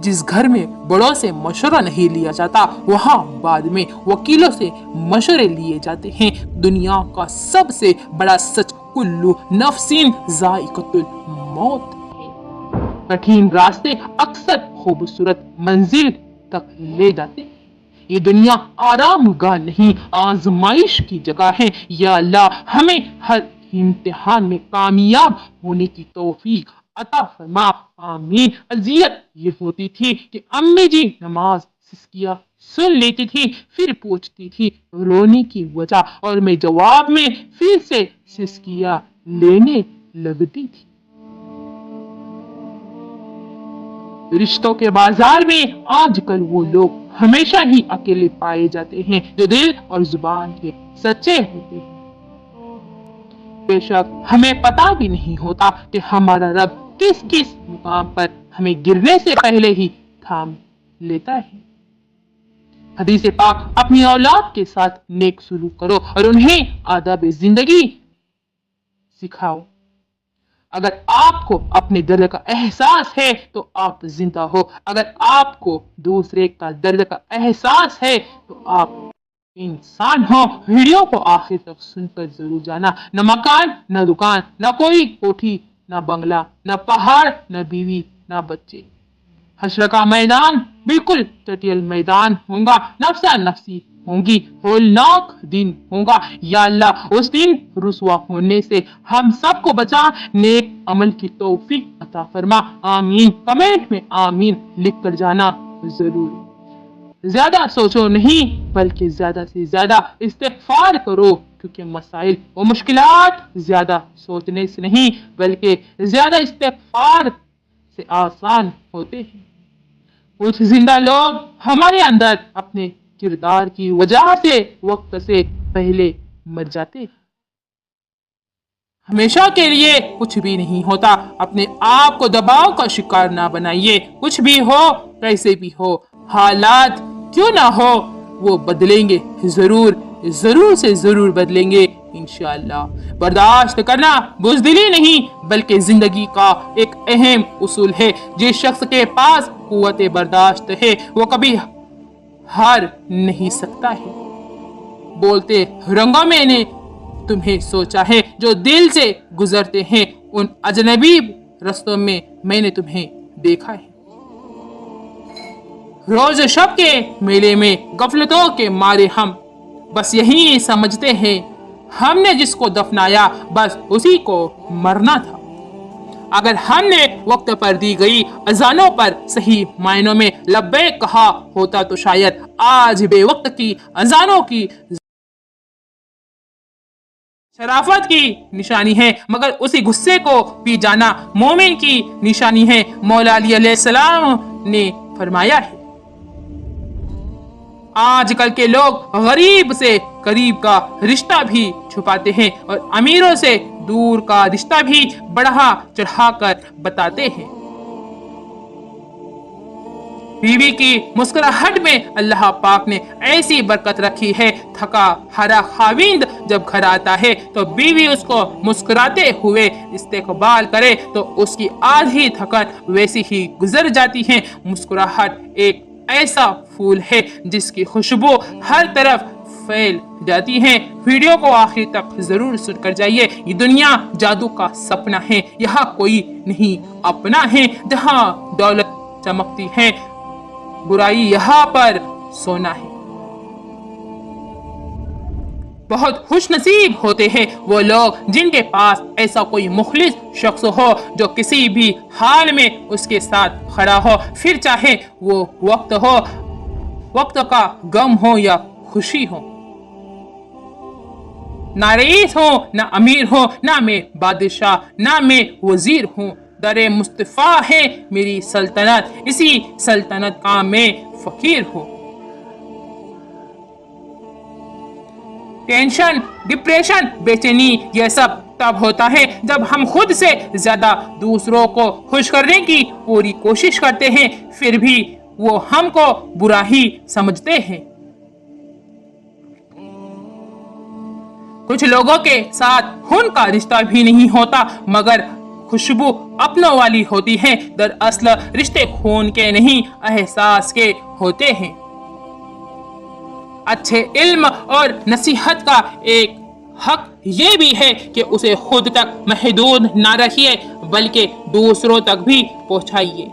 जिस घर में बड़ों से मशवरा नहीं लिया जाता वहाँ बाद में वकीलों से मशवरे लिए जाते हैं। दुनिया का सबसे बड़ा सच कुल्लू नफ्सिन जायकातुल मौत है। कठिन रास्ते अक्सर खूबसूरत मंजिल तक ले जाते हैं। ये दुनिया आराम गाह नहीं, आजमाइश की जगह है। या अल्लाह हमें हर इम्तिहान में कामयाब होने की तौफीक अता फरमा, आमीन। अजियत ये होती थी कि अम्मी जी नमाज सिस्किया सुन लेती थी, फिर पूछती थी रोने की वजह, और मैं जवाब में फिर से सिस्किया लेने लगती थी। रिश्तों के बाजार में आजकल वो लोग हमेशा ही अकेले पाए जाते हैं जो दिल और जुबान के सच्चे होते हैं। बेशक हमें पता भी नहीं होता कि हमारा रब किस किस मुकाम पर हमें गिरने से पहले ही थाम लेता है। हदीस पाक अपनी औलाद के साथ नेक सुलूक करो और उन्हें आदाब जिंदगी सिखाओ। अगर आपको अपने दर्द का एहसास है तो आप जिंदा हो। अगर आपको दूसरे का दर्द का एहसास है तो आप इंसान हो। वीडियो को आखिर तक सुनकर जरूर जाना। न मकान, न दुकान, न कोई कोठी, न बंगला, न पहाड़, न बीवी, न बच्चे। हश्र का मैदान बिल्कुल टटियल मैदान होगा। नफ्सा नफ्सी होंगी, होलनाक दिन होगा। या अल्लाह उस दिन रुसवा होने से हम सबको बचा, नेक अमल की तौफीक अता फरमा, आमीन। कमेंट में आमीन लिख कर जाना जरूर। ज्यादा सोचो नहीं बल्कि ज्यादा से ज्यादा इस्तिग़फ़ार करो, क्योंकि मसाइल और मुश्किलात ज्यादा सोचने से नहीं बल्कि ज्यादा इस्तिग़फ़ार से आसान होते हैं। कुछ जिंदा लोग हमारे अंदर अपने किरदार की वजह से वक्त से पहले मर जाते हैं। हमेशा के लिए कुछ भी नहीं होता। अपने आप को दबाव का शिकार ना बनाइए। कुछ भी हो, कैसे भी हो, हालात क्यों ना हो, वो बदलेंगे जरूर, जरूर से जरूर बदलेंगे इंशाअल्लाह। बर्दाश्त करना बुज़दिली नहीं बल्कि जिंदगी का एक अहम उसूल है। जिस शख्स के पास कुव्वत बर्दाश्त है वो कभी हार नहीं सकता है। बोलते रंगों में ने तुम्हें सोचा है, जो दिल से गुजरते हैं उन अजनबी रस्तों में मैंने तुम्हें देखा है। रोज शब के मेले में गफलतों के मारे हम बस यही समझते हैं, हमने जिसको दफनाया बस उसी को मरना था। अगर हमने वक्त पर दी गई अजानों पर सही मायनों में लब्बैक कहा होता तो शायद आज बेवक्त की अजानों की शराफत की निशानी है, मगर उसी गुस्से को पी जाना मोमिन की निशानी है। मौला अली अलैहिस्सलाम ने फरमाया है, आजकल के लोग गरीब से करीब का रिश्ता भी छुपाते हैं और अमीरों से दूर का रिश्ता भी बढ़ा चढ़ाकर बताते हैं। बीवी की मुस्कुराहट में अल्लाह पाक ने ऐसी बरकत रखी है, थका हारा खाविंद जब घर आता है तो बीवी उसको मुस्कुराते हुए इस्तेकबाल करे तो उसकी आधी थकान वैसी ही गुजर जाती है। मुस्कुराहट एक ऐसा फूल है जिसकी खुशबू हर तरफ फैल जाती है। वीडियो को आखिर तक जरूर सुनकर जाइए। ये दुनिया जादू का सपना है, यहाँ कोई नहीं अपना है। जहाँ दौलत चमकती है बुराई यहाँ पर सोना है। बहुत खुश नसीब होते हैं वो लोग जिनके पास ऐसा कोई मुखलिस शख्स हो जो किसी भी हाल में उसके साथ खड़ा हो, फिर चाहे वो वक्त का गम हो या खुशी हो। ना रईस हो, ना अमीर हो, ना मैं बादशाह, ना मैं वजीर हूँ। दरे मुस्तफा है मेरी सल्तनत, इसी सल्तनत का मैं फकीर हूँ। टेंशन, डिप्रेशन, बेचैनी यह सब तब होता है जब हम खुद से ज्यादा दूसरों को खुश करने की पूरी कोशिश करते हैं, फिर भी वो हमको बुरा ही समझते हैं। कुछ लोगों के साथ खून का रिश्ता भी नहीं होता मगर खुशबू अपनों वाली होती है। दरअसल रिश्ते खून के नहीं, एहसास के होते हैं। अच्छे इल्म और नसीहत का एक हक ये भी है कि उसे खुद तक महदूद ना रखिए, बल्कि दूसरों तक भी पहुंचाइए।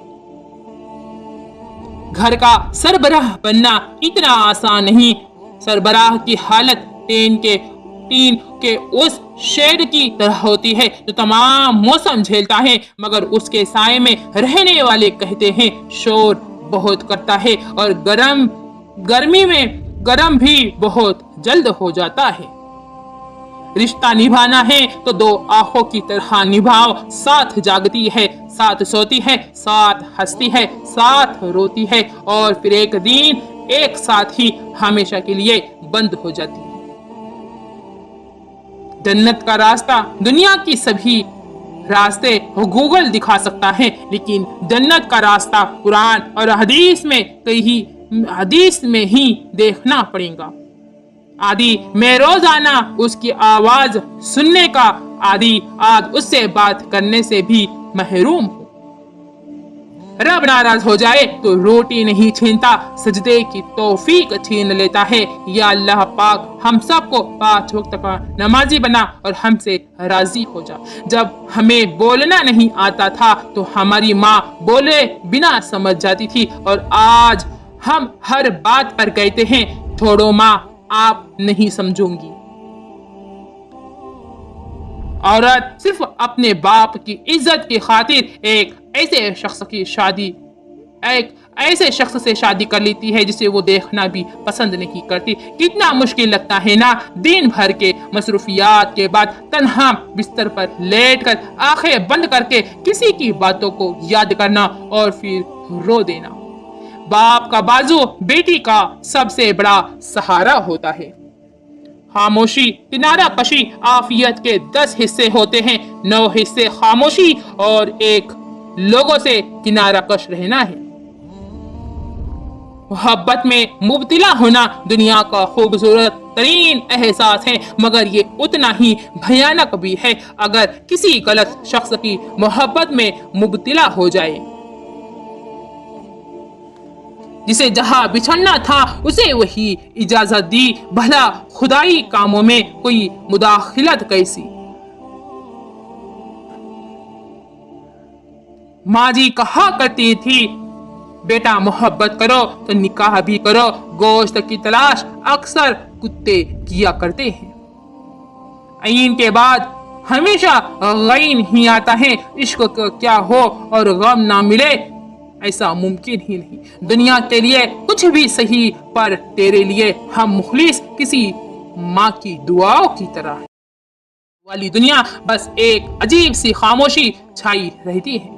घर का सरबराह बनना इतना आसान नहीं। सरबराह की हालत टीन के उस शेड की तरह होती है जो तमाम मौसम झेलता है, मगर उसके साए में रहने वाले कहते हैं शोर बहुत करता है और गर्मी में गर्म भी बहुत जल्द हो जाता है। रिश्ता निभाना है तो दो आंखों की तरह निभाओ। साथ जागती है, साथ सोती है, साथ हंसती है, साथ रोती है और फिर एक दिन एक साथ ही हमेशा के लिए बंद हो जाती है। जन्नत का रास्ता दुनिया की सभी रास्ते गूगल दिखा सकता है, लेकिन जन्नत का रास्ता कुरान और हदीस में ही देखना पड़ेगा। आदि मैं रोजाना उसकी आवाज सुनने का आदि आज उससे बात करने से भी महरूम हूँ। रब नाराज हो जाए तो रोटी नहीं छीनता, सजदे की तौफीक छीन लेता है। या अल्लाह पाक हम सबको 5 वक्त का नमाजी बना और हमसे राजी हो जा। जब हमें बोलना नहीं आता था तो हमारी माँ बोले बिना समझ जाती थी, और आज हम हर बात पर कहते हैं छोड़ो माँ, आप नहीं समझूंगी। औरत सिर्फ अपने बाप की इज्जत की खातिर एक ऐसे शख्स से शादी कर लेती है जिसे वो देखना भी पसंद नहीं करती। कितना मुश्किल लगता है ना, दिन भर के मसरूफियात के बाद तन्हा बिस्तर पर लेटकर आंखें बंद करके किसी की बातों को याद करना और फिर रो देना। बाप का बाजू बेटी का सबसे बड़ा सहारा होता है। खामोशी, किनारा कशी आफियत के 10 हिस्से होते हैं। 9 हिस्से खामोशी और 1 लोगों से किनारा कश रहना है। मोहब्बत में मुब्तिला होना दुनिया का खूबसूरत तरीन एहसास है, मगर ये उतना ही भयानक भी है अगर किसी गलत शख्स की मोहब्बत में मुब्तिला हो जाए। जिसे जहां बिछड़ना था उसे वही इजाजत दी, भला खुदाई कामों में कोई मुदाखिलत कैसी। माँ जी कहा करती थी बेटा मोहब्बत करो तो निकाह भी करो। गोश्त की तलाश अक्सर कुत्ते किया करते हैं। ऐन के बाद हमेशा गैन ही आता है। इश्क क्या हो और गम ना मिले, ऐसा मुमकिन ही नहीं। दुनिया के लिए कुछ भी सही, पर तेरे लिए हम मुखलिस किसी माँ की दुआओं की तरह वाली दुनिया बस एक अजीब सी खामोशी छाई रहती है।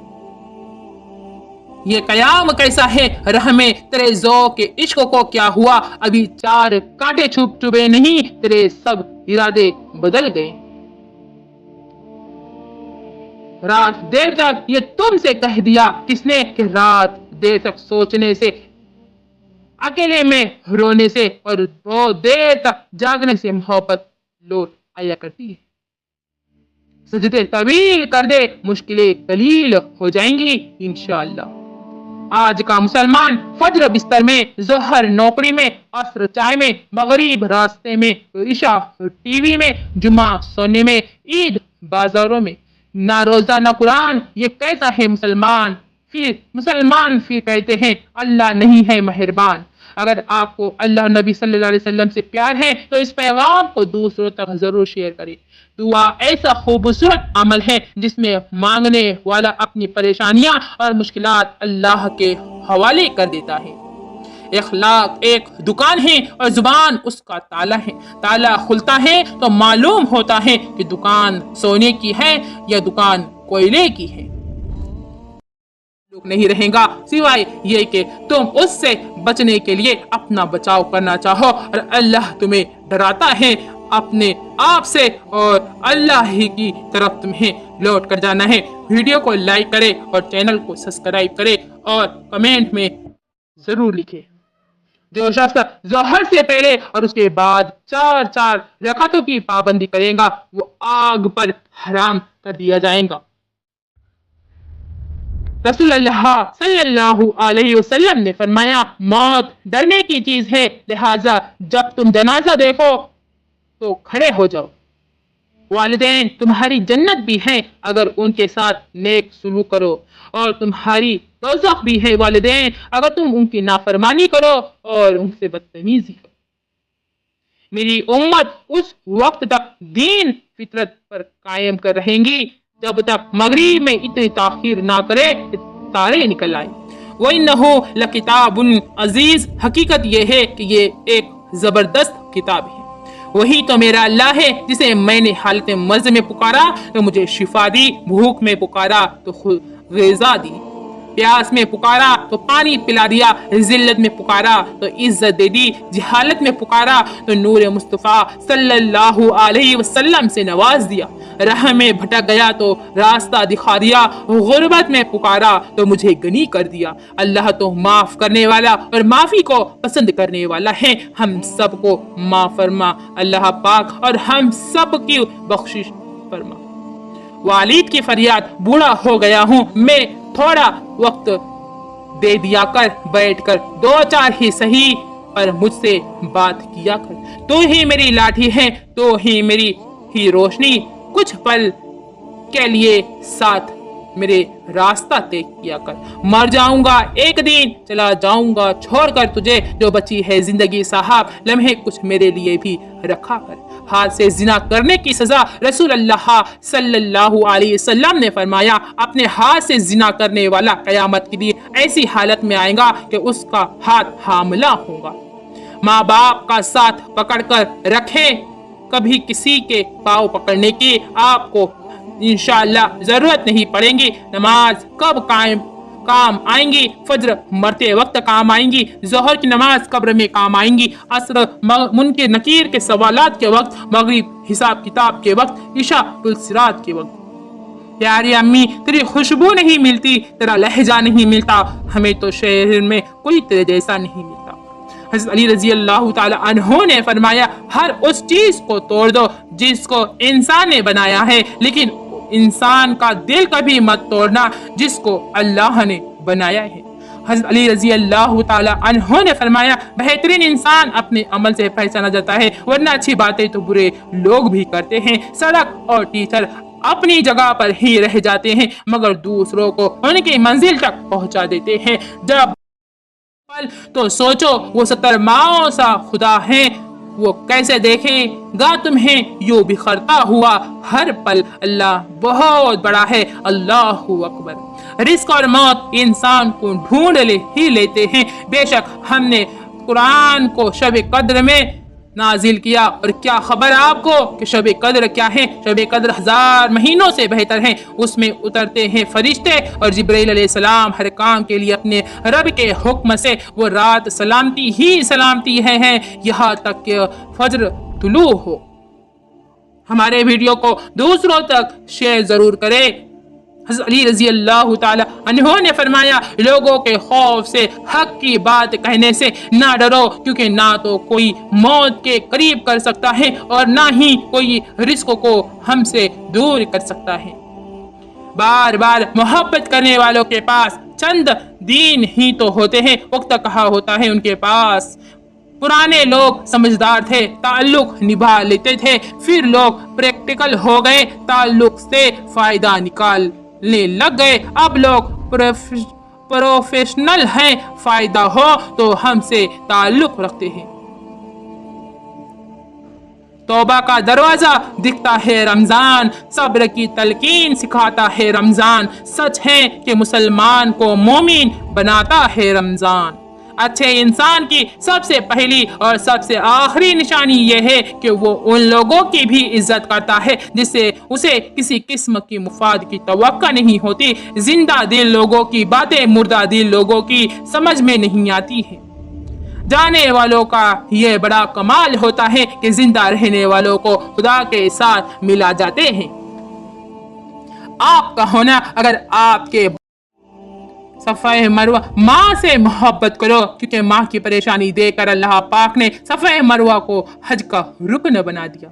ये कयाम कैसा है, रह में तेरे ज़ौक़ के इश्क को क्या हुआ। अभी 4 कांटे चुभे नहीं, तेरे सब इरादे बदल गए। रात देर तक ये तुमसे कह दिया किसने कि रात देर तक सोचने से, अकेले में रोने से और बहुत देर तक जागने से मोहब्बत लौट आया करती है। सजदे तवील कर दे, मुश्किलें कलील हो जाएंगी इंशाअल्लाह। आज का मुसलमान फज्र बिस्तर में, ज़ोहर नौकरी में, असर चाय में, मगरिब रास्ते में, इशा टीवी में, जुमा सोने में, ईद बाजारों में। ना रोजा ना कुरान, ये कैसा है मुसलमान। फिर कहते हैं अल्लाह नहीं है मेहरबान। अगर आपको अल्लाह नबी सल्लल्लाहु अलैहि वसल्लम से प्यार है तो इस पैगाम को दूसरों तक जरूर शेयर करें। दुआ ऐसा खूबसूरत अमल है जिसमें मांगने वाला अपनी परेशानियां और मुश्किलात अल्लाह के हवाले कर देता है। इखलाक एक दुकान है और जुबान उसका ताला है। ताला खुलता है तो मालूम होता है कि दुकान सोने की है या दुकान कोयले की है। नहीं रहेगा सिवाय ये कि तुम उससे बचने के लिए अपना बचाव करना चाहो, और अल्लाह तुम्हें डराता है अपने आप से, और अल्लाह ही की तरफ तुम्हें लौट कर जाना है। वीडियो को लाइक करें और चैनल को सब्सक्राइब करें और कमेंट में जरूर लिखें। जो शख्स ज़ोहर से पहले और उसके बाद 4 रकातों की पाबंदी करेगा वो आग पर हराम कर दिया जाएगा। रसूल अल्लाह सल्लल्लाहु अलैहि वसल्लम ने फरमाया, मौत डरने की चीज है, लिहाजा जब तुम जनाजा देखो तो खड़े हो जाओ। वालिदैन तुम्हारी जन्नत भी है अगर उनके साथ नेक सलूक करो, और तुम्हारी दोज़ख भी है वालिदैन अगर तुम उनकी नाफरमानी करो और उनसे बदतमीजी करो। मेरी उम्मत उस वक्त तक दीन फितरत पर कायम कर रहेंगी जब तक मगरिब में इतनी ताखीर ना करे तारे निकल आए। वइन्नहु लकिताबुन अजीज, हकीकत ये है कि ये एक जबरदस्त किताब है। वही तो मेरा अल्लाह है जिसे मैंने हालत मर्ज में पुकारा तो मुझे शिफा दी, भूख में पुकारा तो खुद ग़िज़ा दी, प्यास में पुकारा तो पानी पिला दिया, जिल्लत में पुकारा तो इज्जत दे दी, जहालत में पुकारा तो नूर मुस्तफ़ा सल्लल्लाहु अलैहि वसल्लम से नवाज दिया, राह में भटक गया तो रास्ता दिखा दिया, गुर्बत में पुकारा तो मुझे गनी कर दिया। अल्लाह तो माफ करने वाला और माफी को पसंद करने वाला है। हम सबको माफ फरमा अल्लाह पाक, और हम सब की बख्शिश फरमा। वालिद की फरियाद, बूढ़ा हो गया हूँ मैं, थोड़ा वक्त दे दिया कर, बैठ कर दो चार ही सही पर मुझसे बात किया कर। तू ही मेरी लाठी है, तो ही मेरी ही रोशनी, कुछ पल के लिए साथ मेरे रास्ता तय किया कर। मर जाऊंगा एक दिन, चला जाऊंगा छोड़कर तुझे, जो बची है जिंदगी साहब लम्हे कुछ मेरे लिए भी रखा कर। हाथ से जिना करने की सजा रसूल अल्लाह सल्लल्लाहु अलैहि वसल्लम ने फरमाया, अपने हाथ से जिना करने वाला कयामत के दिन ऐसी हालत में आएगा कि उसका हाथ हामला होगा। माँ बाप का साथ पकड़कर रखे, कभी किसी के पाँव पकड़ने की आपको इंशाअल्लाह जरूरत नहीं पड़ेगी। नमाज कब काम आएंगी, फज्र मरते वक्त काम आएंगी, जोहर की नमाज कब्र में काम आएंगी, असर मुनकर नकीर के सवालात के वक्त, मगरिब हिसाब किताब के वक्त, इशा पुलसिरात के वक्त। प्यारी अम्मी तेरी खुशबू नहीं मिलती, तेरा लहजा नहीं मिलता, हमें तो शहर में कोई तेरे जैसा नहीं मिलता। हज़रत अली रज़ी अल्लाह ताला अन्हो ने फरमाया, हर उस चीज को तोड़ दो जिसको इंसान ने बनाया है, लेकिन इंसान का दिल कभी मत तोड़ना जिसको अल्लाह ने बनाया है। हज़रत अली रज़ी अल्लाह ताला अन्हो ने फरमाया, बेहतरीन इंसान अपने अमल से पहचाना जाता है, वरना अच्छी बातें तो बुरे लोग भी करते हैं। सड़क और टीचर अपनी जगह पर ही रह जाते हैं मगर दूसरों को उनकी मंजिल तक पहुंचा देते हैं। जब तो सोचो वो 70 माओ सा खुदा है, वो कैसे देखेगा तुम्हें यूं बिखरता हुआ हर पल। अल्लाह बहुत बड़ा है, अल्लाहु अकबर। रिस्क और मौत इंसान को ढूंढ ही लेते हैं। बेशक हमने कुरान को शब कद्र में नाजिल किया, और क्या खबर आपको कि शब कद्र क्या है? शब कद्र 1000 महीनों से बेहतर है। उसमें उतरते हैं फरिश्ते और जिब्राइल अलैहिस्सलाम हर काम के लिए अपने रब के हुक्म से वो रात सलामती ही सलामती है यहाँ तक कि फज्र तुलू हो। हमारे वीडियो को दूसरों तक शेयर जरूर करें। हज़रत अली रज़ी अल्लाह ताला अन्हो ने फरमाया, लोगों के खौफ से, हक की बात कहने से ना डरो, क्योंकि ना तो कोई मौत के करीब कर सकता है और ना ही कोई रिस्क को हमसे दूर कर सकता है। बार बार मोहब्बत करने वालों के पास चंद दिन ही तो होते हैं, वक्त कहाँ होता है उनके पास। पुराने लोग समझदार थे, ताल्लुक निभा लेते थे, फिर लोग प्रैक्टिकल हो गए, ताल्लुक से फायदा निकालने लग गए। अब लोग प्रोफेशनल हैं, फायदा हो तो हमसे ताल्लुक रखते हैं। तौबा का दरवाजा दिखता है रमजान, सब्र की तलकीन सिखाता है रमजान, सच है कि मुसलमान को मोमिन बनाता है रमजान। अच्छे इंसान की सबसे पहली और सबसे आखिरी निशानी यह है कि वो उन लोगों की भी इज्जत करता है जिससे उसे किसी किस्म की मुफाद की तवक्का नहीं होती। जिंदा दिल लोगों की बातें मुर्दा दिल लोगों की समझ में नहीं आती है। जाने वालों का ये बड़ा कमाल होता है कि जिंदा रहने वालों को खुदा के साथ मिला जाते हैं। आपका होना अगर आपके सफ़े मरवा माँ से मोहब्बत करो, क्योंकि माँ की परेशानी देखकर अल्लाह पाक ने सफ़े मरवा को हज का रुकन बना दिया।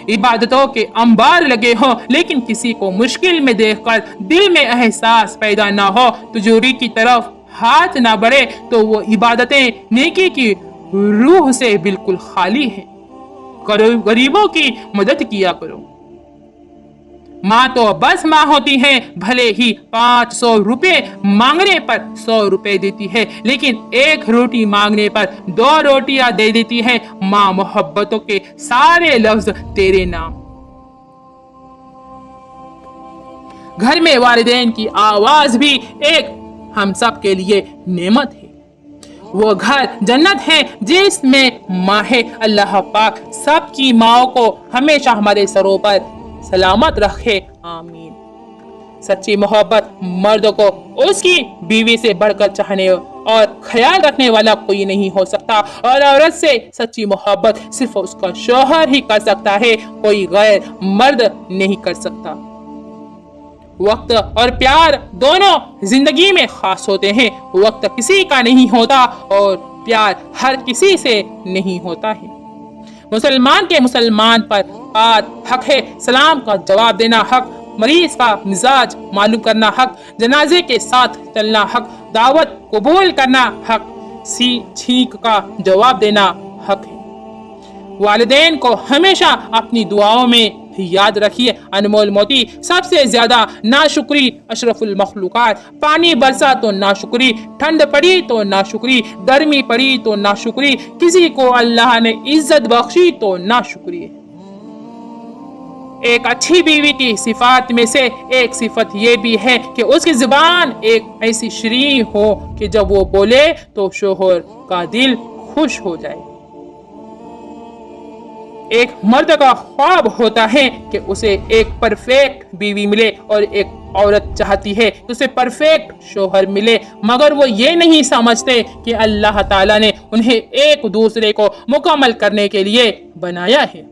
इबादतों के अंबार लगे हो, लेकिन किसी को मुश्किल में देखकर दिल में एहसास पैदा ना हो, तिजोरी की तरफ हाथ ना बढ़े, तो वो इबादतें नेकी की रूह से बिल्कुल खाली है। गरीबों की मदद किया करो। माँ तो बस माँ होती है, भले ही 500 रुपए मांगने पर 100 रुपए देती है, लेकिन एक रोटी मांगने पर 2 रोटियां दे देती है। माँ मोहब्बतों के सारे लफ्ज तेरे नाम। घर में वालिदैन की आवाज भी एक हम सब के लिए नेमत है। वो घर जन्नत है जिसमें माँ है। अल्लाह पाक सबकी माओ को हमेशा हमारे सरों पर सलामत रखे, आमीन। सच्ची मोहब्बत मर्द को उसकी बीवी से बढ़कर चाहने और ख्याल रखने वाला कोई नहीं हो सकता, और औरत से सच्ची मोहब्बत सिर्फ उसका शौहर ही कर सकता है, कोई गैर मर्द नहीं कर सकता। वक्त और प्यार दोनों जिंदगी में खास होते हैं। वक्त किसी का नहीं होता और प्यार हर किसी से नहीं होता है। मुसलमान के मुसलमान पर बात हक है, सलाम का जवाब देना हक, मरीज का मिजाज मालूम करना हक, जनाजे के साथ चलना हक, दावत कबूल करना हक, छींक का जवाब देना हक है। वालिदैन को हमेशा अपनी दुआओं में याद रखिए। अनमोल मोती सबसे ज्यादा नाशुक्री अशरफुल मखलूकात। पानी बरसा तो नाशुक्री, ठंड पड़ी तो नाशुक्री, गर्मी पड़ी तो नाशुक्री, किसी को अल्लाह ने इज्जत बख्शी तो नाशुक्री। एक अच्छी बीवी की सिफात में से एक सिफत ये भी है कि उसकी जुबान एक ऐसी शीरीं हो कि जब वो बोले तो शोहर का दिल खुश हो जाए। एक मर्द का ख्वाब होता है कि उसे एक परफेक्ट बीवी मिले, और एक औरत चाहती है कि उसे परफेक्ट शोहर मिले, मगर वो ये नहीं समझते कि अल्लाह ताला ने उन्हें एक दूसरे को मुकम्मल करने के लिए बनाया है।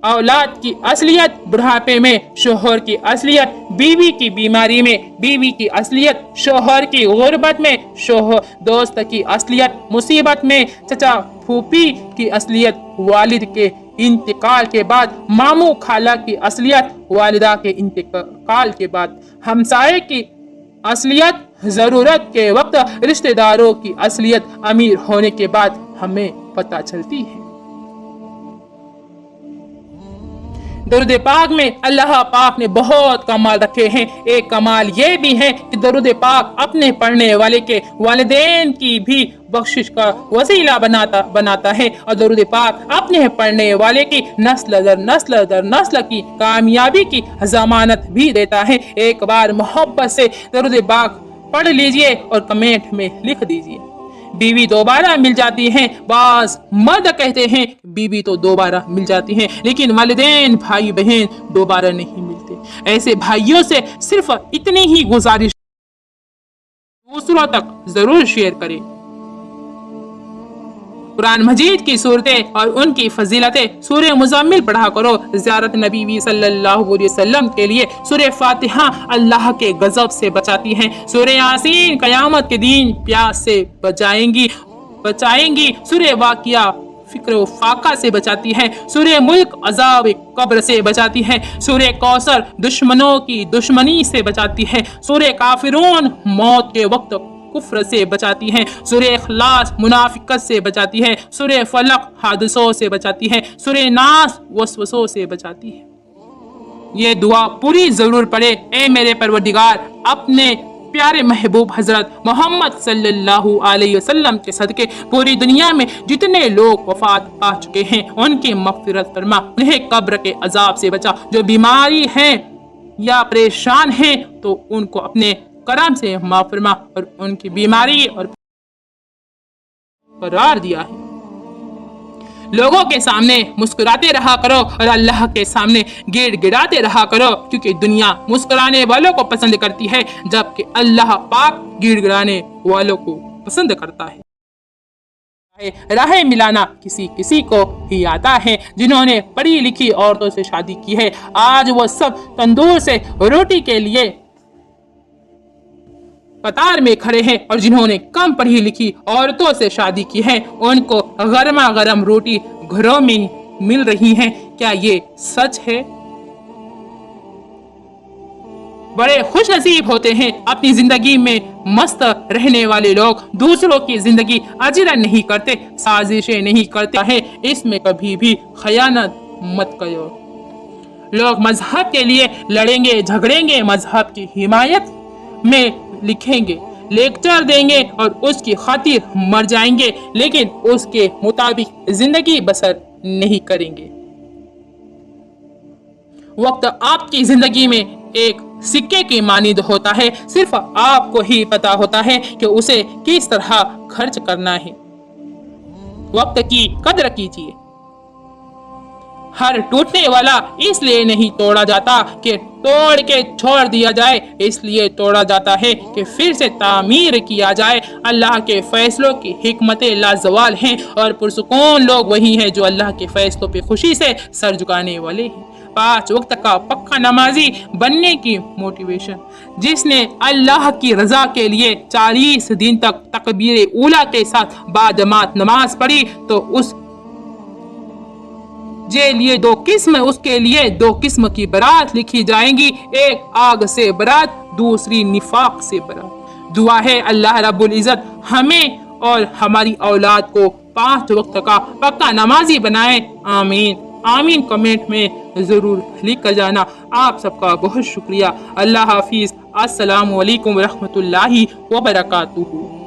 औलाद की असलियत बुढ़ापे में, शोहर की असलियत बीवी की बीमारी में, बीवी की असलियत शोहर की गुर्बत में, शोहर दोस्त की असलियत मुसीबत में, चचा फूफी की असलियत वालिद के इंतकाल के बाद, मामू खाला की असलियत वालिदा के इंतकाल के बाद, हमसाये की असलियत जरूरत के वक्त, रिश्तेदारों की असलियत अमीर होने के बाद हमें पता चलती है। दरूद पाक में अल्लाह पाक ने बहुत कमाल रखे हैं। एक कमाल ये भी है कि दरूद पाक अपने पढ़ने वाले के वालिदैन की भी बख्शिश का वसीला बनाता है, और दरूद पाक अपने पढ़ने वाले की नस्ल दर नस्ल की कामयाबी की जमानत भी देता है। एक बार मोहब्बत से दरूद पाक पढ़ लीजिए और कमेंट में लिख दीजिए। बीवी दोबारा मिल जाती है। बाज मर्द कहते हैं बीवी तो दोबारा मिल जाती है, लेकिन वालिदैन भाई बहन दोबारा नहीं मिलते। ऐसे भाइयों से सिर्फ इतनी ही गुजारिश, दूसरों तक जरूर शेयर करें। कुरान मजीद की सूरतें और उनकी फजीलतें सूरह मुज़म्मिल पढ़ा करो। ज़ियारत नबी सल्लल्लाहु अलैहि वसल्लम के लिए सूरह फातिहा अल्लाह के गजब से बचाती है। सूरह यासीन क़यामत के दिन प्यास से बचाएंगी। सूरह वाक़िया फिक्र व फाका से बचाती है। सूरह मुल्क अज़ाब कब्र से बचाती है। सूरह कौसर दुश्मनों की दुश्मनी से बचाती है। सूरह काफिरून मौत के वक्त कुफ्र से बचाती है। सूरह इखलास मुनाफिकत से बचाती है। सूरह फलक हादसों से बचाती है। सूरह नास वसवसों से बचाती है। ये दुआ पूरी जरूर पढ़े। ए मेरे परवरदिगार, अपने प्यारे महबूब हजरत मोहम्मद सल्लल्लाहु अलैहि वसल्लम के सदके पूरी दुनिया में जितने लोग वफात पा चुके हैं उनकी मग़फ़िरत फरमा, उन्हें कब्र के अजाब से बचा। जो बीमारी है या परेशान हैं तो उनको अपने करम से माफ फरमा और उनकी बीमारी और करार दिया है। लोगों के सामने मुस्कुराते रहा करो और अल्लाह के सामने गिड़गिड़ाते रहा करो, क्योंकि दुनिया मुस्कुराने वालों को पसंद करती है जबकि अल्लाह पाक गिड़गिड़ाने वालों को पसंद करता है। राह मिलाना किसी को ही आता है। जिन्होंने पढ़ी लिखी औरतों से शादी की है, आज वो सब तंदूर से रोटी के लिए कतार में खड़े हैं, और जिन्होंने कम पढ़ी लिखी औरतों से शादी की है उनको गरमा गरम रोटी घरों में मिल रही हैं, क्या ये सच है? बड़े खुश नसीब होते हैं अपनी जिंदगी में मस्त रहने वाले लोग। दूसरों की जिंदगी अजीरा नहीं करते, साजिशें नहीं करते हैं, इसमें कभी भी खयानत मत करो। लोग मजहब के लिए लड़ेंगे झगड़ेंगे, मजहब की हिमायत में लिखेंगे, लेक्चर देंगे और उसकी खातिर मर जाएंगे, लेकिन उसके मुताबिक जिंदगी बसर नहीं करेंगे। वक्त आपकी जिंदगी में एक सिक्के की मानिंद होता है, सिर्फ आपको ही पता होता है कि उसे किस तरह खर्च करना है। वक्त की कदर कीजिए। हर टूटने वाला इसलिए नहीं तोड़ा जाता कि तोड़ के छोड़ दिया जाए, इसलिए तोड़ा जाता है कि फिर से तामीर किया जाए। अल्लाह के फैसलों की हिकमतें लाजवाल हैं और पुरसुकून लोग वही हैं जो अल्लाह के फैसलों पे खुशी से सर झुकाने वाले हैं। 5 वक्त का पक्का नमाजी बनने की मोटिवेशन। जिसने अल्लाह की रजा के लिए 40 दिन तक तकबीर ऊला के साथ बाजमात नमाज पढ़ी तो उसके लिए दो किस्म की बरात लिखी जाएंगी, एक आग से बरात, दूसरी निफाक से बरात। दुआ है अल्लाह रब्बुल इज्जत हमें और हमारी औलाद को 5 वक्त का पक्का नमाजी बनाए। आमीन आमीन। कमेंट में जरूर लिख कर जाना। आप सबका बहुत शुक्रिया। अल्लाह हाफिज। अस्सलामु अलैकुम रहमतुल्लाहि व बरकातुहू।